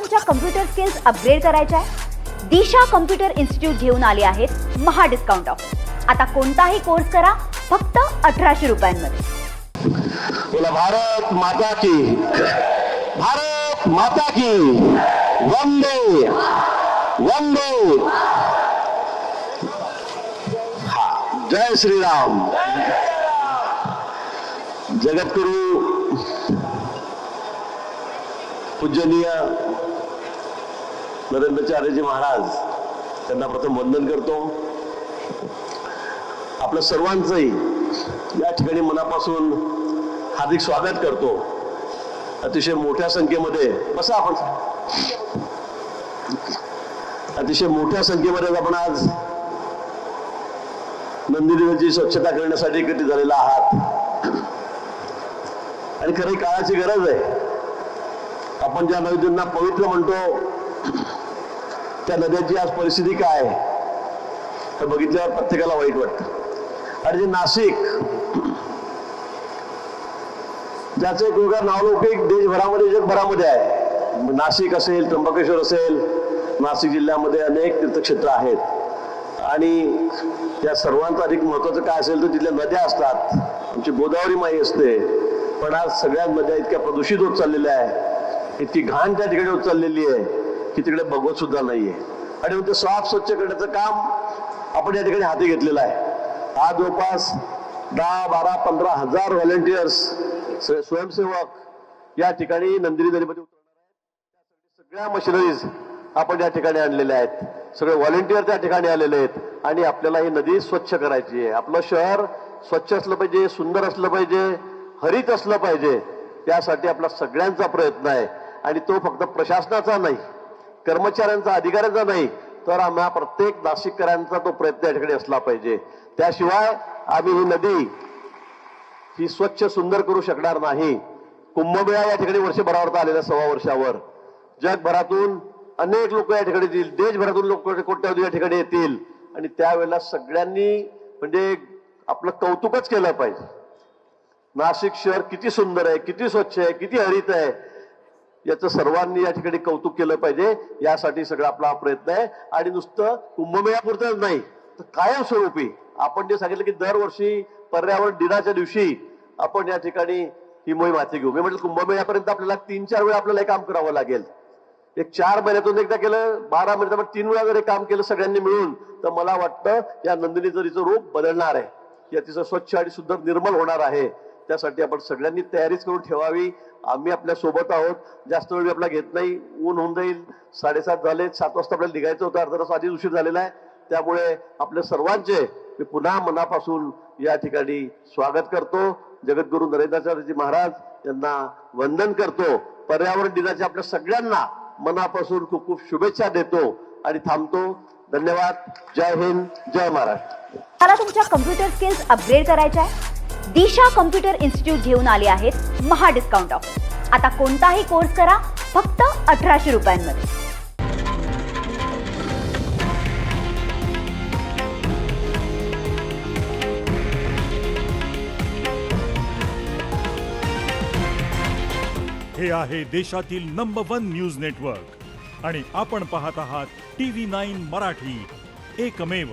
तुमच्या computer skills upgrade करायच्या आहे? दिशा कम्प्युटर इन्स्टिट्यूट घेऊन आले आहेत महा डिस्काउंट ऑफर। आता कोणताही कोर्स करा फक्त 1800 रुपयांमध्ये। बोला भारत माता की, भारत माता की, वंदे वंदे। हा, जय श्रीराम। जगद्गुरु पूजनीय नरेंद्राचार्यजी महाराज त्यांना प्रथम वंदन करतो। आपलं सर्वांचंही या ठिकाणी मनापासून हार्दिक स्वागत करतो। अतिशय मोठ्या संख्येमध्ये बसा आपण, अतिशय मोठ्या संख्येमध्ये आपण आज नंदिनीची स्वच्छता करण्यासाठी एकत्रित झालेला आहात आणि खरी काळाची गरज आहे। आपण ज्या नदींना पवित्र म्हणतो त्या नद्यांची आज परिस्थिती काय हे बघितल्यावर प्रत्येकाला वाईट वाटतं। आणि जे नाशिक, ज्याचे एक वेगळं नावलौकिक देशभरामध्ये जगभरामध्ये आहे, नाशिक असेल, त्र्यंबकेश्वर असेल, नाशिक जिल्ह्यामध्ये अनेक तीर्थक्षेत्र आहेत आणि त्या सर्वांचं अधिक महत्वाचं काय असेल तर तिथल्या नद्या असतात। आमची गोदावरी माई असते, पण आज सगळ्या नद्या इतक्या प्रदूषित होत चाललेल्या आहे, इतकी घाण त्या ठिकाणी होत चाललेली आहे की तिकडे बघवत सुद्धा नाहीये। आणि ते साफ स्वच्छ करण्याचं काम आपण या ठिकाणी हाती घेतलेलं आहे। आज जवळपास 10, 12, 15 हजार व्हॉलेंटियर्स, स्वयंसेवक या ठिकाणी नंदिनी नदीमध्ये उतरणार आहेत। सगळ्या मशिनरीज आपण या ठिकाणी आणलेल्या आहेत, सगळे व्हॉलेंटियर त्या ठिकाणी आलेले आहेत आणि आपल्याला ही नदी स्वच्छ करायची आहे। आपलं शहर स्वच्छ असलं पाहिजे, सुंदर असलं पाहिजे, हरित असलं पाहिजे, यासाठी आपला सगळ्यांचा प्रयत्न आहे। आणि तो फक्त प्रशासनाचा नाही, कर्मचाऱ्यांचा, अधिकाऱ्यांचा नाही, तर आम्हा प्रत्येक नाशिककरांचा तो प्रयत्न या ठिकाणी असला पाहिजे। त्याशिवाय आम्ही ही नदी ही स्वच्छ सुंदर करू शकणार नाही। कुंभमेळा या ठिकाणी वर्षभरावर आलेल्या 1.25 वर्षावर जगभरातून अनेक लोक या ठिकाणी येतील, देशभरातून लोक कोट्यावधी या ठिकाणी येतील आणि त्यावेळेला सगळ्यांनी म्हणजे आपलं कौतुकच केलं पाहिजे। नाशिक शहर किती सुंदर आहे, किती स्वच्छ आहे, किती हरित आहे, याचं सर्वांनी या ठिकाणी कौतुक केलं पाहिजे। यासाठी सगळा आपला प्रयत्न आहे। आणि नुसतं कुंभमेळ्यापुरतच नाही तर कायमस्वरूपी आपण जे सांगितलं की दरवर्षी पर्यावरण दिनाच्या दिवशी आपण या ठिकाणी ही मोहीम हाती घेऊ। मी म्हटलं कुंभमेळ्यापर्यंत आपल्याला 3-4 वेळा आपल्याला हे काम करावं लागेल। एक 4 महिन्यातून एकदा केलं, 12 महिन्यात 3 वेळा जर हे काम केलं सगळ्यांनी मिळून, तर मला वाटतं या नंदिनी नदीचं रूप बदलणार आहे, या तिचं स्वच्छ आणि सुंदर निर्मल होणार आहे। त्यासाठी आपण सगळ्यांनी तयारीच करून ठेवावी। आम्ही आपल्या सोबत आहोत, जास्त वेळ आपला घेत नाही, ऊन होऊन जाईल, 7:30 झाले, 7 वाजता आपल्याला निघायचं होतं, अर्धा तास आधीच उशीर झालेला आहे। त्यामुळे आपल्या सर्वांचे मी पुन्हा मनापासून या ठिकाणी स्वागत करतो। जगद्गुरु नरेंद्राचार्यजी महाराज यांना वंदन करतो। पर्यावरण दिनाच्या आपल्या सगळ्यांना मनापासून खूप खूप शुभेच्छा देतो आणि थांबतो। धन्यवाद। जय हिंद, जय महाराष्ट्र। मला तुमच्या कम्प्युटर स्किल्स अपग्रेड करायच्या आहे? दिशा कम्प्युटर इन्स्टिट्यूट घेऊन आले आहेत महा डिस्काउंट ऑफर। आता कोणताही कोर्स करा फक्त 1800 रुपयांमध्ये। हे आहे देशातील नंबर 1 न्यूज नेटवर्क आणि आपण पाहत आहात TV9 मराठी, एकमेव।